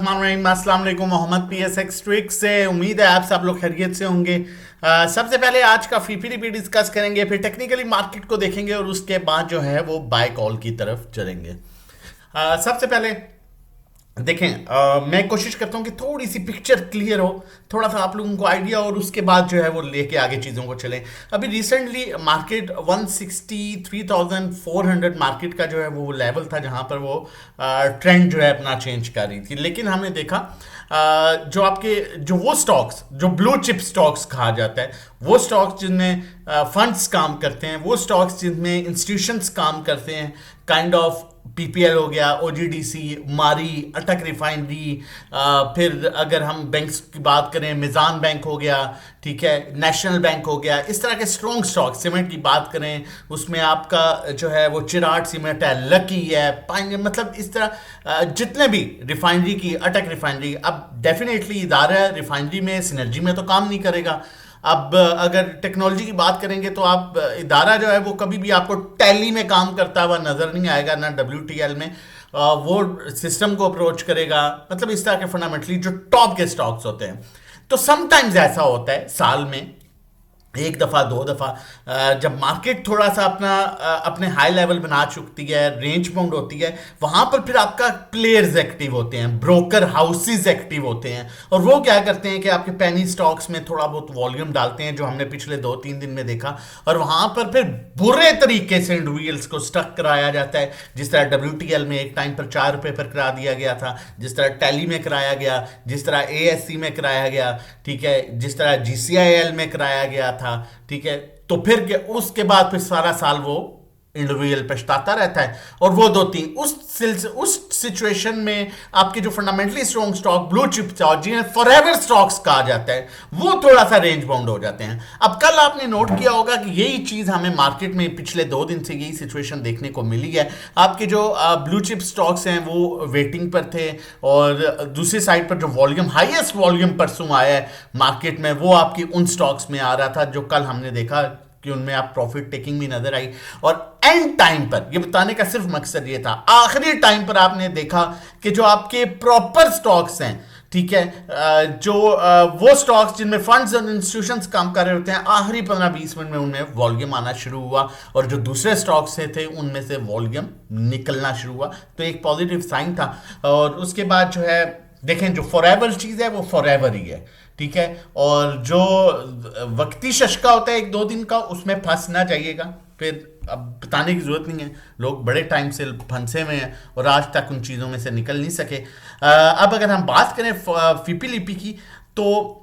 अस्सलाम वालेकुम। Mohammad PSX trick से उम्मीद है आप सब लोग खैरियत से होंगे। सबसे पहले आज का फीपीडीपी डिस्कस करेंगे, फिर टेक्निकली मार्केट को देखेंगे और उसके बाद जो है वो बाय कॉल की तरफ चलेंगे। सबसे पहले देखें, मैं कोशिश करता हूँ कि थोड़ी सी पिक्चर क्लियर हो, थोड़ा सा आप लोगों को आइडिया, और उसके बाद जो है वो लेके आगे चीज़ों को चलें। अभी रिसेंटली मार्केट 163,400 मार्केट का जो है वो लेवल था जहाँ पर वो ट्रेंड जो है अपना चेंज कर रही थी। लेकिन हमने देखा जो आपके जो वो स्टॉक्स जो ब्लू चिप स्टॉक्स कहा जाता है, वो स्टॉक्स जिनमें फंड्स काम करते हैं, वो स्टॉक्स जिनमें इंस्टीट्यूशंस काम करते हैं, काइंड ऑफ पीपीएल हो गया, ओजीडीसी, मारी, अटक रिफाइनरी, फिर अगर हम बैंक्स की बात करें, मिजान बैंक हो गया, ठीक है, नेशनल बैंक हो गया, इस तरह के स्ट्रॉन्ग स्टॉक, सीमेंट की बात करें उसमें आपका जो है वो चिराट सीमेंट है, लकी है, मतलब इस तरह जितने भी रिफाइनरी की, अटक रिफाइनरी, अब डेफिनेटली इदारा रिफाइनरी में सिनर्जी में तो काम नहीं करेगा। अब अगर टेक्नोलॉजी की बात करेंगे तो आप इदारा जो है वो कभी भी आपको टैली में काम करता हुआ नजर नहीं आएगा, ना WTL में वो सिस्टम को अप्रोच करेगा। मतलब इस तरह के फंडामेंटली जो टॉप के स्टॉक्स होते हैं, तो समटाइम्स ऐसा होता है साल में एक दफ़ा दो दफ़ा जब मार्केट थोड़ा सा अपने हाई लेवल बना चुकती है, रेंज बाउंड होती है, वहाँ पर फिर आपका प्लेयर्स एक्टिव होते हैं, ब्रोकर हाउसेस एक्टिव होते हैं, और वो क्या करते हैं कि आपके पेनी स्टॉक्स में थोड़ा बहुत वॉल्यूम डालते हैं, जो हमने पिछले 2-3 दिन में देखा, और वहाँ पर फिर बुरे तरीके से इंडिविजुअल्स को स्टक कराया जाता है। जिस तरह WTL में एक टाइम पर 4 रुपये पर करा दिया गया था, जिस तरह टैली में कराया गया, जिस तरह ASC में कराया गया, ठीक है, जिस तरह GCIL में कराया गया था, ठीक है। तो फिर के उसके बाद फिर सारा साल वो इंडिविजुअल पछताता रहता है। और वो 2-3 उस सिचुएशन में आपके जो fundamentally strong stock, blue chip stock, जिन्हें फॉरएवर स्टॉक्स कहा जाता है, वो थोड़ा सा रेंज बाउंड हो जाते हैं। अब कल आपने नोट किया होगा कि यही चीज हमें मार्केट में पिछले 2 दिन से यही सिचुएशन देखने को मिली है। आपके जो ब्लू चिप स्टॉक्स हैं वो वेटिंग पर थे, और दूसरी साइड पर जो वॉल्यूम, हाईएस्ट वॉल्यूम परसों आया है मार्केट में, वो आपकी उन स्टॉक्स में आ रहा था जो कल हमने देखा कि उनमें आप प्रॉफिट टेकिंग भी नजर आई। और एंड टाइम पर, ये बताने का सिर्फ मकसद ये था, आखिरी टाइम पर आपने देखा कि जो आपके प्रॉपर स्टॉक्स हैं, ठीक है, जो वो स्टॉक्स जिनमें फंड्स और इंस्टीट्यूशंस काम कर रहे होते हैं, आखिरी 15-20 मिनट में उनमें वॉल्यूम आना शुरू हुआ, और जो दूसरे स्टॉक्स से थे उनमें से वॉल्यूम निकलना शुरू हुआ। तो एक पॉजिटिव साइन था। और उसके बाद जो है देखें, जो फॉरएवर चीज़ है वो फॉरएवर ही है, ठीक है, और जो वक्ती शशका होता है 1-2 दिन का, उसमें फंस ना जाइएगा। फिर अब बताने की जरूरत नहीं है, लोग बड़े टाइम से फंसे हुए हैं और आज तक उन चीज़ों में से निकल नहीं सके। अब अगर हम बात करें फीपीलीपी की, तो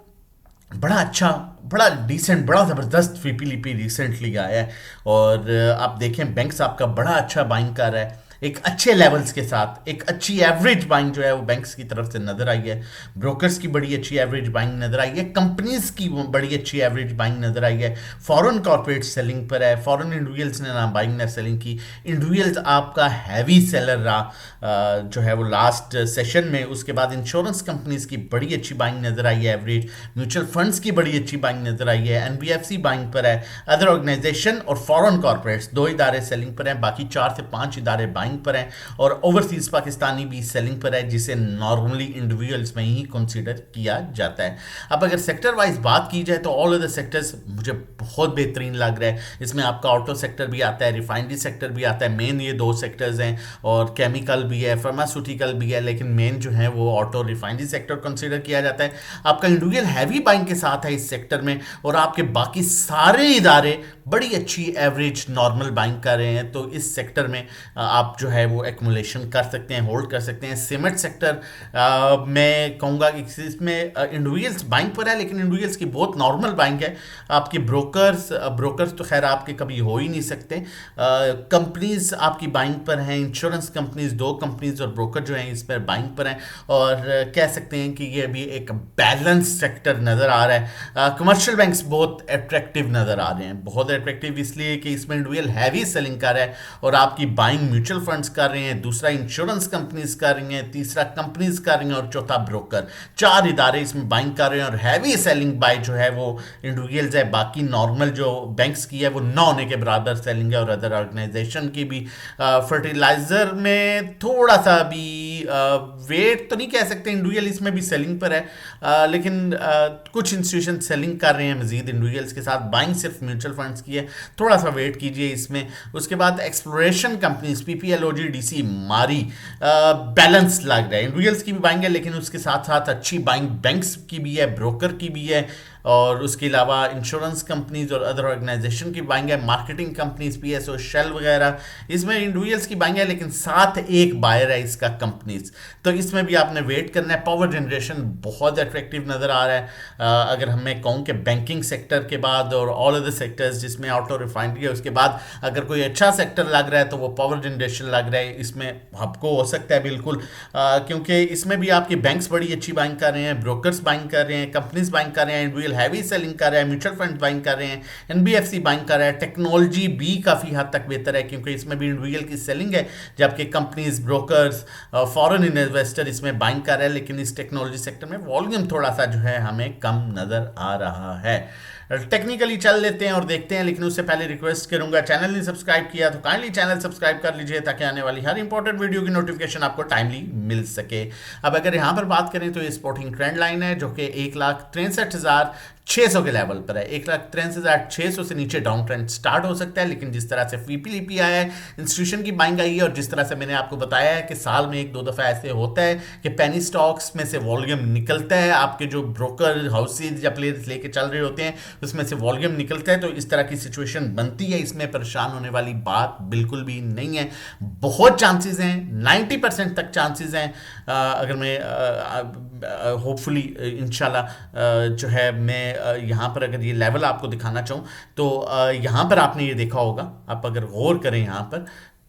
बड़ा अच्छा, बड़ा डिसेंट, बड़ा ज़बरदस्त फीपीलीपी रिसेंटली आया है। और आप देखें बैंक्स आपका बड़ा अच्छा बाइंग कर रहा है, एक अच्छे लेवल्स के साथ, एक अच्छी एवरेज बाइंग जो है वो बैंक्स की तरफ से नजर आई है, ब्रोकर्स की बड़ी अच्छी एवरेज बाइंग नजर आई है, कंपनीज की बड़ी अच्छी एवरेज बाइंग नजर आई है, फॉरेन कॉर्पोरेट सेलिंग पर है, फॉरेन इंडिविजुअल्स ने ना बाइंग ना सेलिंग की। इंडिविजुअल्स आपका हैवी सेलर रहा जो है वो लास्ट सेशन में। उसके बाद इंश्योरेंस कंपनीज की बड़ी अच्छी बाइंग नजर आई है एवरेज, म्यूचुअल फंड्स की बड़ी अच्छी बाइंग नजर आई है, NBFC बाइंग पर है, अदर ऑर्गेनाइजेशन और फॉरेन कॉर्पोरेट्स 2 इदारे सेलिंग पर हैं, बाकी 4 से 5 इदारे बाइंग पर है, और ओवरसीज पाकिस्तानी भी सेलिंग पर है, जिसे नॉर्मली इंडिविजुअल्स में ही कंसीडर किया जाता है। अब अगर सेक्टर वाइज बात की जाए तो ऑल अदर सेक्टर्स मुझे बहुत बेहतरीन लग रहा है। इसमें आपका ऑटो सेक्टर भी आता है, रिफाइनरी सेक्टर भी आता है, मेन ये 2 सेक्टर्स हैं, और केमिकल भी है, फार्मास्यूटिकल भी है, लेकिन मेन जो है वो ऑटो रिफाइनरी सेक्टर कंसीडर किया जाता है। आपका इंडिविजुअल हैवी बाइंग के साथ है इस सेक्टर में, और आपके बाकी सारे इदारे बड़ी अच्छी एवरेज नॉर्मल बाइंग कर रहे हैं। तो इस सेक्टर में आप जो है वो एक्मुलेशन कर सकते हैं, होल्ड कर सकते हैं। सीमेंट सेक्टर मैं कहूँगा कि इसमें इंडिविजुअल्स बाइंग पर है, लेकिन इंडिविजुअल्स की बहुत नॉर्मल बाइंग है। आपके ब्रोकर्स तो खैर आपके कभी हो ही नहीं सकते। कंपनीज आपकी बाइंग पर हैं, इंश्योरेंस कंपनीज 2 कंपनीज और ब्रोकर जो हैं इस पर बाइंग पर हैं, और कह सकते हैं कि ये भी एक बैलेंस सेक्टर नज़र आ रहा है। कमर्शियल बैंक्स बहुत अट्रैक्टिव नज़र आ रहे हैं, बहुत अट्रैक्टिव इसलिए कि इसमें इंडिविजुअल हैवी सेलिंग कर रहा है और आपकी बाइंग म्यूचुअल फंड्स कर रहे हैं, दूसरा इंश्योरेंस कंपनीज कर रही हैं, तीसरा कंपनीज कर रही हैं और चौथा ब्रोकर। 4 इदारे इसमें बाइंग कर रहे हैं और हैवी सेलिंग बाय जो है वो इंडिविजुअल्स है। बाकी नॉर्मल जो बैंक्स की है वो न होने के बराबर सेलिंग है और अदर ऑर्गेनाइजेशन की भी। फर्टिलाइजर में थोड़ा सा भी वेट तो नहीं कह सकते, इंडिविजुअल इसमें भी सेलिंग पर है, लेकिन कुछ इंस्टीट्यूशन सेलिंग कर रहे हैं मजीद इंडिविजुअल्स के साथ। बाइंग सिर्फ म्यूचुअल फंड्स की है, थोड़ा सा वेट कीजिए इसमें। उसके बाद एक्सप्लोरेशन कंपनीज पीपीएल, ओजीडीसी, मारी बैलेंस लग रहा है। इंडिविजुअल्स की भी बाइंग है लेकिन उसके साथ साथ अच्छी बाइंग बैंक्स की भी है, ब्रोकर की भी है और उसके अलावा इंश्योरेंस कंपनीज और अदर ऑर्गेनाइजेशन की बाइंग है, मार्केटिंग कंपनीज, पीएसओ, शेल वगैरह, इसमें इंडिविजुअल्स की बाइंग है लेकिन साथ एक बायर है इसका कंपनीज। तो इसमें भी आपने वेट करना है। पावर जनरेशन बहुत अट्रैक्टिव नज़र आ रहा है। अगर हमें कहूँ कि बैंकिंग सेक्टर के बाद और ऑल अदर सेक्टर्स जिसमें ऑटो रिफाइनरी है उसके बाद अगर कोई अच्छा सेक्टर लग रहा है तो वो पावर जनरेशन लग रहा है। इसमें आपको हो सकता है बिल्कुल, क्योंकि इसमें भी आपकी बैंक्स बड़ी अच्छी बाइंग कर रहे हैं, ब्रोकर्स बाइंग कर रहे हैं, कंपनीज बाइंग कर रहे हैं, इंडिविजुअल हैवी सेलिंग कर रहा है, म्यूचुअल फंड बाइंग कर रहे हैं, एनबीएफसी बाइंग कर रहा है। टेक्नोलॉजी भी काफ़ी हद तक बेहतर है क्योंकि इसमें भी इंडिविजुअल की सेलिंग है, जबकि कंपनीज, ब्रोकर्स, फॉरेन इन्वेस्टर इसमें बाइंग कर रहे हैं। लेकिन इस टेक्नोलॉजी सेक्टर में वॉल्यूम थोड़ा सा जो है हमें कम नज़र आ रहा है। टेक्निकली चल लेते हैं और देखते हैं, लेकिन उससे पहले रिक्वेस्ट करूंगा, चैनल नहीं सब्सक्राइब किया तो काइंडली चैनल सब्सक्राइब कर लीजिए ताकि आने वाली हर इंपॉर्टेंट वीडियो की नोटिफिकेशन आपको टाइमली मिल सके। अब अगर यहाँ पर बात करें तो ये स्पोर्टिंग ट्रेंड लाइन है जो कि 1,63,600 के लेवल पर है। 1,63,600 से नीचे डाउन ट्रेंड स्टार्ट हो सकता है, लेकिन जिस तरह से फीपीलीपी आया है, इंस्टीट्यूशन की बाइंग आई है और जिस तरह से मैंने आपको बताया है कि साल में 1-2 दफ़ा ऐसे होता है कि पेनी स्टॉक्स में से वॉल्यूम निकलता है, आपके जो ब्रोकर हाउसेज या प्लेयर्स लेके चल रहे होते हैं उसमें से वॉल्यूम निकलता है, तो इस तरह की सिचुएशन बनती है। इसमें परेशान होने वाली बात बिल्कुल भी नहीं है। बहुत चांसेस हैं, 90% तक चांसेस हैं। अगर मैं होपफुली इंशाल्लाह जो है मैं यहाँ पर अगर ये लेवल आपको दिखाना चाहूँ तो यहाँ पर आपने ये देखा होगा, आप अगर गौर करें यहाँ पर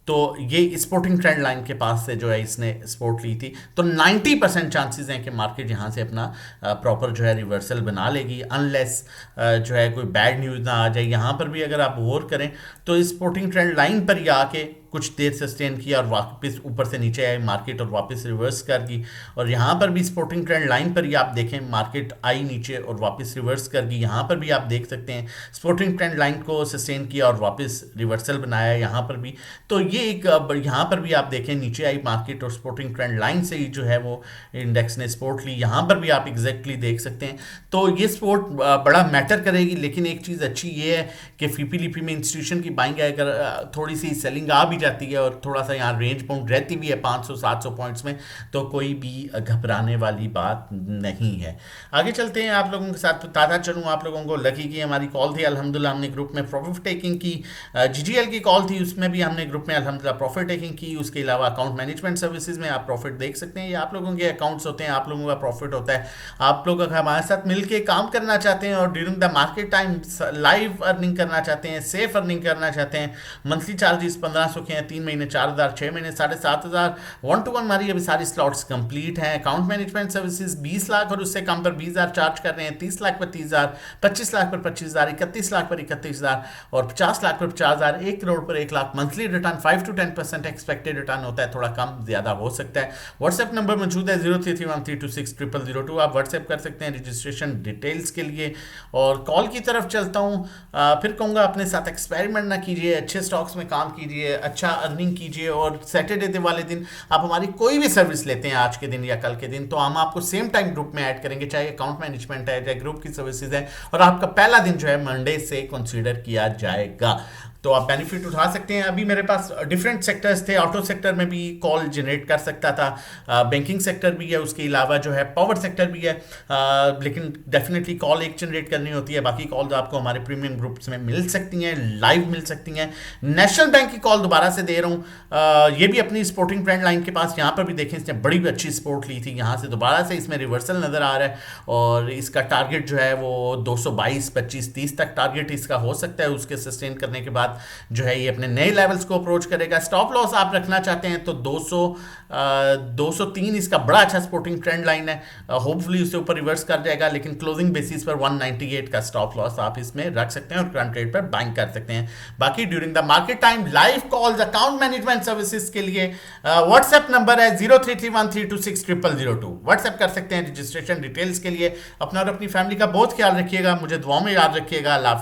तो ये स्पोर्टिंग ट्रेंड लाइन के पास से जो है इसने सपोर्ट ली थी, तो 90% चांसेस हैं कि मार्केट यहाँ से अपना प्रॉपर जो है रिवर्सल बना लेगी, अनलेस जो है कोई बैड न्यूज़ ना आ जाए। यहाँ पर भी अगर आप गौर करें तो स्पोर्टिंग ट्रेंड लाइन पर ही आके कुछ देर सस्टेन किया और वापस ऊपर से नीचे आए मार्केट और वापस रिवर्स कर गई। और यहाँ पर भी स्पोर्टिंग ट्रेंड लाइन पर ही आप देखें मार्केट आई नीचे और वापस रिवर्स कर गई। यहाँ पर भी आप देख सकते हैं स्पोर्टिंग ट्रेंड लाइन को सस्टेन किया और वापस रिवर्सल बनाया यहाँ पर भी। तो ये एक यहाँ पर भी आप देखें नीचे आई मार्केट और स्पोर्टिंग ट्रेंड लाइन से ही जो है वो इंडेक्स ने सपोर्ट ली। यहाँ पर भी आप एग्जैक्टली देख सकते हैं। तो ये सपोर्ट बड़ा मैटर करेगी। लेकिन एक चीज़ अच्छी ये है कि फीपीलीपी में इंस्टीट्यूशन की बाइंग अगर थोड़ी सी सेलिंग आ भी जाती है और थोड़ा सा यहाँ रेंज बाउंड रहती भी है 500-700 पॉइंट्स में, तो कोई भी घबराने वाली बात नहीं है। आगे चलते हैं, आप लोगों के साथ बताता चलूँ आप लोगों को। लकी की हमारी कॉल थी, अल्हम्दुलिल्लाह हमने ग्रुप में प्रॉफिट टेकिंग की। जीजीएल की कॉल थी, उसमें भी हमने ग्रुप में अल्हम्दुलिल्लाह प्रॉफिट टेकिंग की। उसके अलावा अकाउंट मैनेजमेंट सर्विसेज में आप प्रॉफिट देख सकते हैं, ये आप लोगों के अकाउंट्स होते हैं, आप लोगों का प्रॉफिट होता है। आप लोग अगर हमारे साथ मिलकर काम करना चाहते हैं और during the market time live earning करना चाहते हैं, सेफ अर्निंग करना चाहते हैं, मंथली चार्जेस 1500 के हैं, 3 महीने 4000, 6 महीने 7500, 1-to-1 हमारी अभी सारी स्लॉट्स कंप्लीट हैं। अकाउंट मैनेजमेंट सर्विसेज 20 लाख और उससे कम पर 20,000 चार्ज कर रहे हैं, 30 लाख पर 30,000, 25 लाख पर 25,000, 31 लाख पर 31,000 और 50 लाख पर 50,000, 1 करोड़ पर 1 lakh. Monthly return 5 to 10% expected return होता है, थोड़ा कम ज़्यादा हो सकता है। व्हाट्सएप नंबर मौजूद है 033132600002, आप व्हाट्सएप कर सकते हैं रजिस्ट्रेशन डिटेल्स के लिए। और कॉल की तरफ चलता हूँ, फिर कहूँगा अपने साथ एक्सपेरिमेंट ना कीजिए, अच्छे स्टॉक्स में काम कीजिए, अच्छा अर्निंग कीजिए। और सैटरडे वाले दिन आप हमारी कोई भी सर्विस लेते हैं आज के दिन या कल के दिन, तो हम आपको सेम टाइम ग्रुप में ऐड करेंगे, चाहे अकाउंट मैनेजमेंट है, चाहे ग्रुप की सर्विसेज है, और आपका पहला दिन जो है मंडे से कंसीडर किया जाएगा। तो आप बेनिफिट उठा सकते हैं। अभी मेरे पास डिफरेंट सेक्टर्स थे, ऑटो सेक्टर में भी कॉल जनरेट कर सकता था, बैंकिंग सेक्टर भी है, उसके अलावा जो है पावर सेक्टर भी है, लेकिन डेफिनेटली कॉल एक जनरेट करनी होती है। बाकी कॉल्स आपको हमारे प्रीमियम ग्रुप्स में मिल सकती हैं, लाइव मिल सकती हैं। नेशनल बैंक की कॉल दोबारा से दे रहा हूँ, ये भी अपनी सपोर्टिंग ट्रेंड लाइन के पास, यहाँ पर भी देखें इसने बड़ी अच्छी सपोर्ट ली थी, यहाँ से दोबारा से इसमें रिवर्सल नज़र आ रहा है और इसका टारगेट जो है वो 222, 25, 30 तक टारगेट इसका हो सकता है उसके सस्टेन करने के बाद। जो है ये अपने नए लेवल्स को अप्रोच करेगा। स्टॉप लॉस आप रखना चाहते हैं तो 203 इसका बड़ा अच्छा सपोर्टिंग ट्रेंड लाइन है, होपफुली उससे ऊपर रिवर्स कर जाएगा, लेकिन क्लोजिंग बेसिस पर 198 का स्टॉप लॉस आप इसमें रख सकते हैं और करंट रेट पर बाइंग कर सकते हैं। बाकी during the market time live calls account management services के लिए व्हाट्सएप नंबर है 0331326002, व्हाट्सएप कर सकते हैं रजिस्ट्रेशन डिटेल्स के लिए। अपना और अपनी फैमिली का बहुत ख्याल रखिएगा, मुझे दुआओं में याद रखिएगा। अल्लाह हाफिज़।